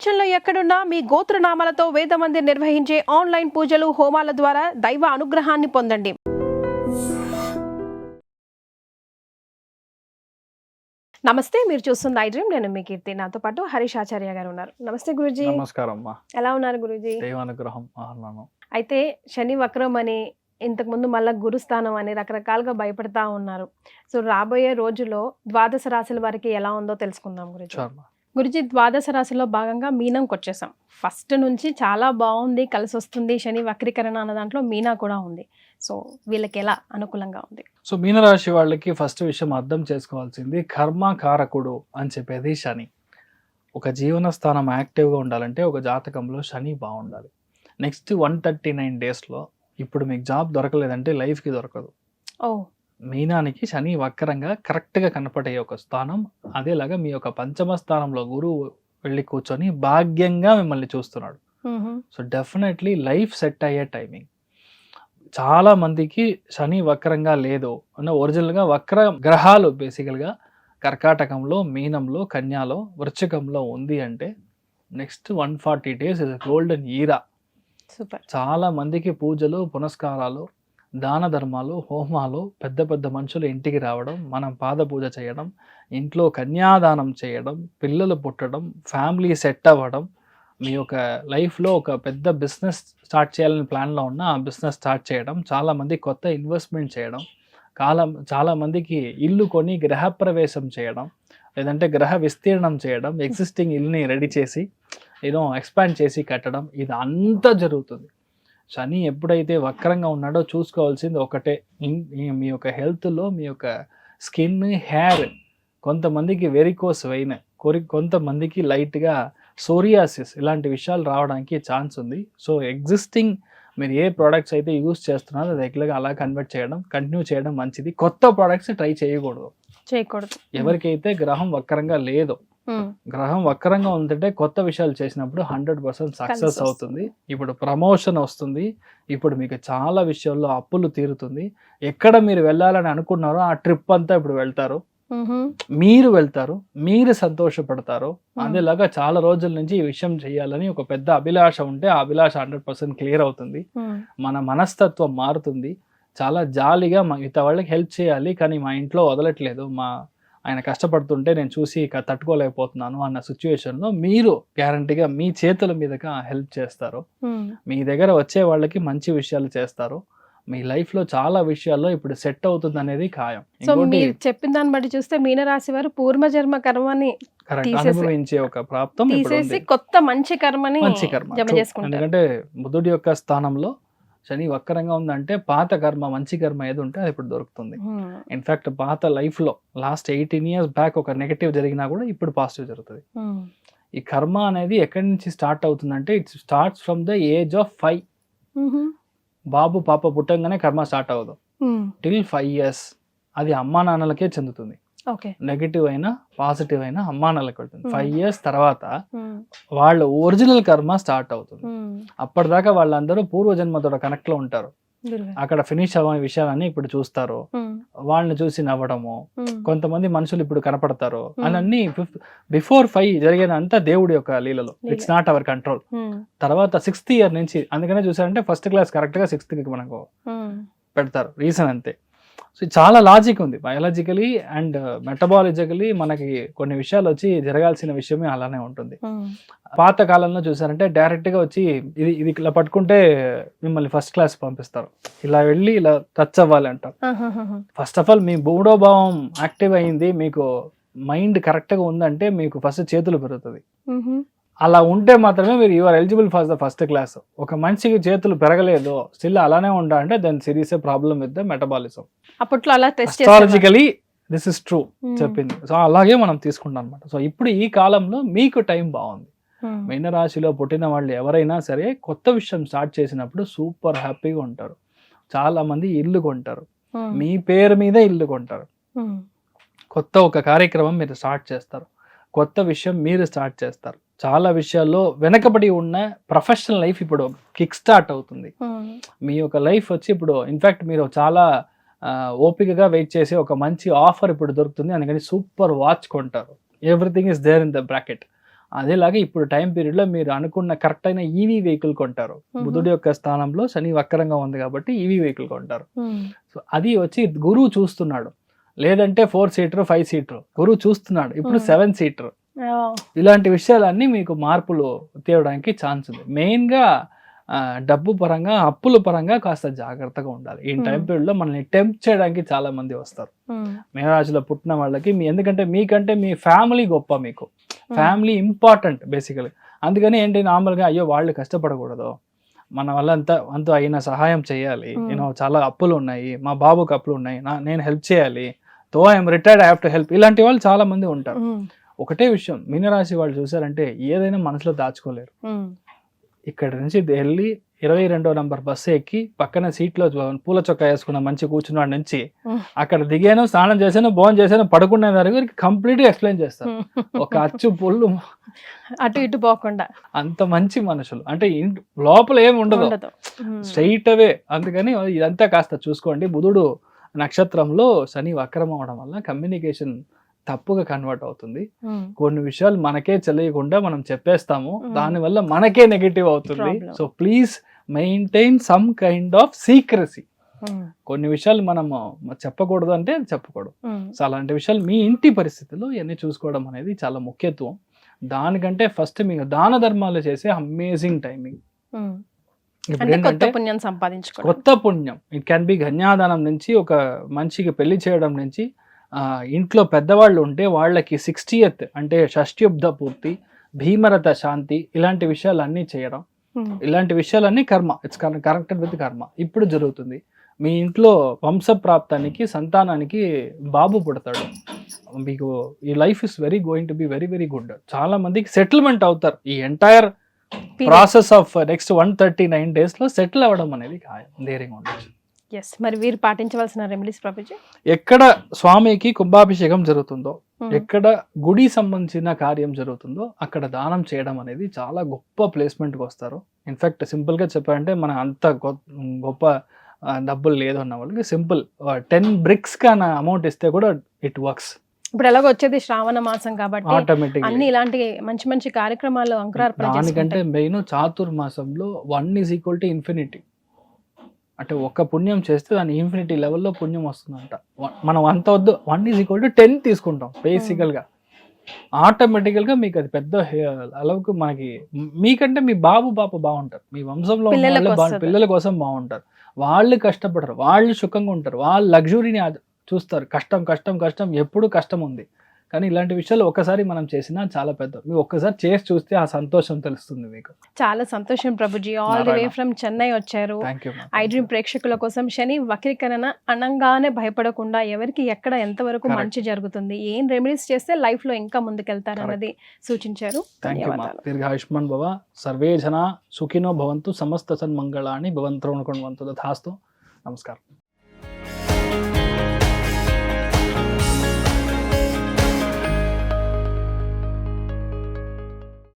ప్రపంచంలో ఎక్కడున్నా మీ గోత్రనామాలతో వేదమందిర్ నిర్వహించే ఆన్లైన్ పూజలు హోమాల ద్వారా దైవ అనుగ్రహాన్ని పొందండి. నమస్తే, మీరు చూస్తుంది ఐ డ్రీమ్. నేను మీ కీర్తి. నాతో పాటు హరీష్ ఆచార్య గారు ఉన్నారు. నమస్తే గురుజీ. నమస్కారం అమ్మా. ఎలా ఉన్నారు గురుజీ? దైవానుగ్రహం. అయితే శని వక్రం అని, ఇంతకుముందు మళ్ళీ గురుస్థానం అని రకరకాలుగా భయపడతా ఉన్నారు. సో రాబోయే రోజుల్లో ద్వాదశ రాశుల వారికి ఎలా ఉందో తెలుసుకుందాం గురుజీ. గురుజీ, ద్వాదశ రాశిలో భాగంగా మీనంకి వచ్చేసాం. ఫస్ట్ నుంచి చాలా బాగుంది, కలిసి వస్తుంది. శని వక్రీకరణ అన్న దాంట్లో మీనా కూడా ఉంది. సో వీళ్ళకి ఎలా అనుకూలంగా ఉంది? సో మీనరాశి వాళ్ళకి ఫస్ట్ విషయం అర్థం చేసుకోవాల్సింది, కర్మకారకుడు అని చెప్పేది శని. ఒక జీవన స్థానం యాక్టివ్గా ఉండాలంటే ఒక జాతకంలో శని బాగుండాలి. నెక్స్ట్ 139 డేస్లో ఇప్పుడు మీకు జాబ్ దొరకలేదంటే లైఫ్కి దొరకదు. మీనానికి శని వక్రంగా కరెక్ట్గా కనపడే ఒక స్థానం. అదేలాగా మీ యొక్క పంచమ స్థానంలో గురువు వెళ్ళి కూర్చొని భాగ్యంగా మిమ్మల్ని చూస్తున్నాడు. సో డెఫినెట్లీ లైఫ్ సెట్ అయ్యే టైమింగ్. చాలా మందికి శని వక్రంగా లేదు అన్న ఒరిజినల్గా వక్ర గ్రహాలు బేసికల్గా కర్కాటకంలో, మీనంలో, కన్యాలో, వృశ్చికంలో ఉంది అంటే నెక్స్ట్ 140 డేస్ ఇస్ గోల్డెన్ ఈరా. చాలా మందికి పూజలు, పునస్కారాలు, దాన ధర్మాలు, హోమాలు, పెద్ద పెద్ద మనుషులు ఇంటికి రావడం, మనం పాద పూజ చేయడం, ఇంట్లో కన్యాదానం చేయడం, పిల్లలు పుట్టడం, ఫ్యామిలీ సెట్ అవ్వడం, మీ యొక్క లైఫ్లో ఒక పెద్ద బిజినెస్ స్టార్ట్ చేయాలని ప్లాన్లో ఉన్న ఆ బిజినెస్ స్టార్ట్ చేయడం, చాలామంది కొత్త ఇన్వెస్ట్మెంట్ చేయడం, చాలామందికి ఇల్లు కొని గృహప్రవేశం చేయడం, లేదంటే గ్రహ విస్తీర్ణం చేయడం, ఎగ్జిస్టింగ్ ఇల్లుని రెడీ చేసి ఎక్స్పాండ్ చేసి కట్టడం, ఇది అంతా జరుగుతుంది. శని ఎప్పుడైతే వక్రంగా ఉన్నాడో చూసుకోవాల్సింది ఒకటే, మీ యొక్క హెల్త్లో మీ యొక్క స్కిన్, హెయిర్, కొంతమందికి వెరికోస్ వెయిన్, కొంతమందికి లైట్గా సోరియాసిస్, ఇలాంటి విషయాలు రావడానికి ఛాన్స్ ఉంది. సో ఎగ్జిస్టింగ్ మీరు ఏ ప్రోడక్ట్స్ అయితే యూజ్ చేస్తున్నారో అది రెగ్యులర్గా అలా కంటిన్యూ చేయడం మంచిది. కొత్త ప్రోడక్ట్స్ ట్రై చేయకూడదు. ఎవరికైతే గ్రహం వక్రంగా లేదో, గ్రహం వక్రంగా ఉందంటే కొత్త విషయాలు చేసినప్పుడు 100% సక్సెస్ అవుతుంది. ఇప్పుడు ప్రమోషన్ వస్తుంది, ఇప్పుడు మీకు చాలా విషయాల్లో అప్పులు తీరుతుంది. ఎక్కడ మీరు వెళ్ళాలని అనుకున్నారో ఆ ట్రిప్ అంతా ఇప్పుడు వెళ్తారు, మీరు సంతోషపడతారు. అదేలాగా చాలా రోజుల నుంచి ఈ విషయం చేయాలని ఒక పెద్ద అభిలాష ఉంటే ఆ అభిలాష 100% క్లియర్ అవుతుంది. మన మనస్తత్వం మారుతుంది. చాలా జాలీగా మిగతా వాళ్ళకి హెల్ప్ చేయాలి, కానీ మా ఇంట్లో వదలట్లేదు, ఆయన కష్టపడుతుంటే నేను చూసి తట్టుకోలేకపోతున్నాను అన్న సిచ్యువేషన్లో మీరు గ్యారంటీగా మీ చేతుల మీదుగా హెల్ప్ చేస్తారు. మీ దగ్గర వచ్చే వాళ్ళకి మంచి విషయాలు చేస్తారు. మీ లైఫ్లో చాలా విషయాల్లో ఇప్పుడు సెట్ అవుతుంది అనేది ఖాయం. సో మీరు చెప్పిన దాన్ని బట్టి చూస్తే మీనరాశి వారు పూర్వజన్మ కర్మని అనుభవించే ఒక ప్రాప్తం తీసేసి కొత్త మంచి కర్మని జమ చేసుకుంటారు. ఎందుకంటే బుధుడి యొక్క స్థానంలో శని వక్రంగా ఉందంటే పాత కర్మ, మంచి కర్మ ఏది ఉంటే అది ఇప్పుడు దొరుకుతుంది. ఇన్ఫాక్ట్ పాత లైఫ్లో లాస్ట్ 18 years బ్యాక్ ఒక నెగటివ్ జరిగినా కూడా ఇప్పుడు పాజిటివ్ జరుగుతుంది. ఈ కర్మ అనేది ఎక్కడి నుంచి స్టార్ట్ అవుతుందంటే it starts from the age of 5. బాబు పాప పుట్టంగానే కర్మ స్టార్ట్ అవ్వదు. టిల్ 5 years అది అమ్మా నాన్నలకే చెందుతుంది. నెగటివ్ అయినా పాజిటివ్ అయినా అమ్మా నాన్నలకు వెళ్తుంది. 5 years తర్వాత వాళ్ళ ఒరిజినల్ కర్మ స్టార్ట్ అవుతుంది. అప్పటిదాకా వాళ్ళందరూ పూర్వజన్మతో కనెక్ట్ లో ఉంటారు. అక్కడ ఫినిష్ అవ్వని విషయాలన్నీ ఇప్పుడు చూస్తారు. వాళ్ళని చూసి నవ్వడము, కొంతమంది మనుషులు ఇప్పుడు కనపడతారు. అన్నీ బిఫోర్ 5 జరిగేదంతా దేవుడి యొక్క లీలలో. It's not our control. తర్వాత 6th year నుంచి, అందుకనే చూసారంటే ఫస్ట్ క్లాస్ కరెక్ట్ గా 6th కి మనకు పెడతారు. రీజన్ అంతే. సో చాలా లాజిక్ ఉంది. బయాలజికలీ అండ్ మెటబాలజికలీ మనకి కొన్ని విషయాలు వచ్చి జరగాల్సిన విషయమే అలానే ఉంటుంది. పాత కాలంలో చూసారంటే డైరెక్ట్ గా వచ్చి ఇది ఇలా పట్టుకుంటే మిమ్మల్ని ఫస్ట్ క్లాస్ పంపిస్తారు, ఇలా వెళ్ళి ఇలా టచ్ అవ్వాలి అంటారు. ఫస్ట్ ఆఫ్ ఆల్ మీ మూడో భావం యాక్టివ్ అయింది, మీకు మైండ్ కరెక్ట్ గా ఉందంటే మీకు ఫస్ట్ చేతులు పెరుగుతుంది. అలా ఉంటే మాత్రమే మీరు you are eligible for the first class. ఒక మనిషికి చేతులు పెరగలేదు, స్టిల్ అలానే ఉండాలంటే then serious problem with the metabolism. అప్పట్లో అలా అస్ట్రాలజికలీ దిస్ ఇస్ ట్రూ చెప్పింది. సో అలాగే మనం తీసుకుంటాం అనమాట. సో ఇప్పుడు ఈ కాలంలో మీకు టైం బాగుంది. మీనరాశిలో పుట్టిన వాళ్ళు ఎవరైనా సరే కొత్త విషయం స్టార్ట్ చేసినప్పుడు సూపర్ హ్యాపీగా ఉంటారు. చాలా మంది ఇల్లు కొంటారు, మీ పేరు మీద ఇల్లు కొంటారు. కొత్త ఒక కార్యక్రమం మీరు స్టార్ట్ చేస్తారు, కొత్త విషయం మీరు స్టార్ట్ చేస్తారు. చాలా విషయాల్లో వెనకబడి ఉన్న ప్రొఫెషనల్ లైఫ్ ఇప్పుడు కిక్ స్టార్ట్ అవుతుంది. మీ యొక్క లైఫ్ వచ్చి ఇప్పుడు ఇన్ఫాక్ట్ మీరు చాలా ఓపికగా వెయిట్ చేసి ఒక మంచి ఆఫర్ ఇప్పుడు దొరుకుతుంది, అందుకని సూపర్ వాచ్ కొంటారు. Everything is there in the bracket. అదేలాగా ఇప్పుడు టైం పీరియడ్ లో మీరు అనుకున్న కరెక్ట్ అయిన ఈవీ వెహికల్ కొంటారు. బుధుడి యొక్క స్థానంలో శని వక్రంగా ఉంది కాబట్టి ఈవీ వెహికల్ కొంటారు. సో అది వచ్చి గురువు చూస్తున్నాడు, లేదంటే 4 సీటర్ 5 సీటర్ గురువు చూస్తున్నాడు, ఇప్పుడు 7 సీటర్. ఇలాంటి విషయాలన్నీ మీకు మార్పులు తేవడానికి ఛాన్స్ ఉంది. మెయిన్ గా డబ్బు పరంగా అప్పుల పరంగా కాస్త జాగ్రత్తగా ఉండాలి. ఈ టైం పీరియడ్ లో మనల్ని టెంప్ట్ చేయడానికి చాలా మంది వస్తారు మేనరాశిలో పుట్టిన వాళ్ళకి. ఎందుకంటే మీకంటే మీ ఫ్యామిలీ గొప్ప, మీకు ఫ్యామిలీ ఇంపార్టెంట్ బేసికలీ. అందుకని ఏంటి నార్మల్ గా అయ్యో వాళ్ళు కష్టపడకూడదు, మన వల్ల అంత అయిన సహాయం చేయాలి, నేను చాలా అప్పులు ఉన్నాయి, మా బాబుకి అప్పులు ఉన్నాయి, నేను హెల్ప్ చేయాలి, తో I'm retired I have to help. ఇలాంటి వాళ్ళు చాలా మంది ఉంటారు. ఒకటే విషయం, మీనరాశి వాళ్ళు చూసారంటే ఏదైనా మనసులో దాచుకోలేరు. ఇక్కడ నుంచి వెళ్ళి 22వ నంబర్ బస్సు ఎక్కి పక్కన సీట్లో పూల చొక్కా వేసుకున్న మంచి కూర్చున్నాడు నుంచి అక్కడ దిగాను, స్నానం చేశాను, భోజనం చేశాను, పడుకునే దగ్గర కంప్లీట్ గా ఎక్స్ప్లెయిన్ చేస్తాను. ఒక అచ్చు పుల్లు అటు ఇటు పోకుండా అంత మంచి మనుషులు. అంటే లోపల ఏమి ఉండదు, స్ట్రైట్ అవే. అందుకని ఇదంతా కాస్త చూసుకోండి. బుధుడు నక్షత్రంలో శని వక్రం అవడం వల్ల కమ్యూనికేషన్ తప్పుగా కన్వర్ట్ అవుతుంది. కొన్ని విషయాలు మనకే తెలియకుండా మనం చెప్పేస్తాము, దానివల్ల మనకే నెగటివ్ అవుతుంది. So please maintain some kind of secrecy. కొన్ని విషయాలు మనం చెప్పకూడదు అంటే చెప్పకూడదు. సో అలాంటి విషయాలు మీ ఇంటి పరిస్థితుల్లో ఇవన్నీ చూసుకోవడం అనేది చాలా ముఖ్యత్వం. దానికంటే ఫస్ట్ మీకు దాన ధర్మాలు చేసే అమేజింగ్ టైమింగ్. ఇప్పుడు ఏంటంటే కొత్త పుణ్యం, ఇట్ క్యాన్ బి కన్యాదానం నుంచి, ఒక మనిషికి పెళ్లి చేయడం నుంచి, ఇంట్లో పెద్దవాళ్ళు ఉంటే వాళ్ళకి 60th అంటే షష్ఠ్యుబ్ద పూర్తి, భీమరథ శాంతి, ఇలాంటి విషయాలన్నీ చేయడం, ఇలాంటి విషయాలన్నీ కర్మ, ఇట్స్ కనెక్టెడ్ విత్ కర్మ ఇప్పుడు జరుగుతుంది. మీ ఇంట్లో వంశప్రాప్తానికి, సంతానానికి బాబు పుడతాడు. మీకు ఈ life is going to be very very good. చాలా మందికి సెటిల్మెంట్ అవుతారు. ఈ entire process of next 139 days లో సెటిల్ అవ్వడం అనేది ఖాయం, ధైర్యంగా ఉండొచ్చు. మరి వీరు పాటించవలసిన రెమెడీస్ ప్రభుజీ? ఎక్కడ స్వామికి కుంభాభిషేకం జరుగుతుందో, ఎక్కడ గుడి సంబంధించిన కార్యం జరుగుతుందో అక్కడ దానం చేయడం అనేది చాలా గొప్ప ప్లేస్మెంట్కి వస్తారు. ఇన్ఫాక్ట్ సింపుల్ గా చెప్పాలంటే మన అంత గొప్ప డబ్బులు లేదు అన్న వాళ్ళకి సింపుల్ 10 bricks కాన అమౌంట్ ఇస్తే కూడా ఇట్ వర్క్స్. ఇప్పుడు ఎలాగో వచ్చేది శ్రావణ మాసం కాబట్టి ఆటోమేటిక్ అన్ని ఇలాంటి మంచి మంచి కార్యక్రమాలు అంకురార్పణ దానికంటే main చాతుర్మాసంలో 1 is equal to infinity. అంటే ఒక పుణ్యం చేస్తే దాని ఇన్ఫినిటీ లెవెల్లో పుణ్యం వస్తుందంట. మనం అంత వద్దు, 1 is equal to 10 తీసుకుంటాం బేసికల్ గా. ఆటోమేటికల్ గా మీకు అది పెద్ద అలవుకు మనకి, మీకంటే మీ బాబు పాప బాగుంటారు, మీ వంశంలో పిల్లల కోసం బాగుంటారు, వాళ్ళు కష్టపడరు, వాళ్ళు సుఖంగా ఉంటారు, వాళ్ళు లగ్జరీని చూస్తారు. కష్టం కష్టం కష్టం, ఎప్పుడు కష్టం ఉంది. కానీ ఇలాంటి విషయాలు ఒకసారి మనం చేసినా చాలా పెద్ద, మీరు ఒక్కసారి చేసి చూస్తే ఆ సంతోషం తెలుస్తుంది మీకు. చాలా సంతోషం Prabhuji, all the way from Chennai వచ్చారు. ఐ డ్రీమ్ ప్రేక్షకుల కోసం శని వక్రీకరణ అనంగానే భయపడకుండా ఎవరికి ఎక్కడ ఎంతవరకు మంచి జరుగుతుంది, ఏం రెమెడీస్ చేస్తే లైఫ్ లో ఇంకా ముందుకెళ్తారు అన్నది సూచించారు. దీర్ఘాయుష్మాన్ భవ, సర్వే జన సుఖినో భవంతు, సమస్త సన్మంగళాని భవంతు. తథాస్తు. నమస్కారం.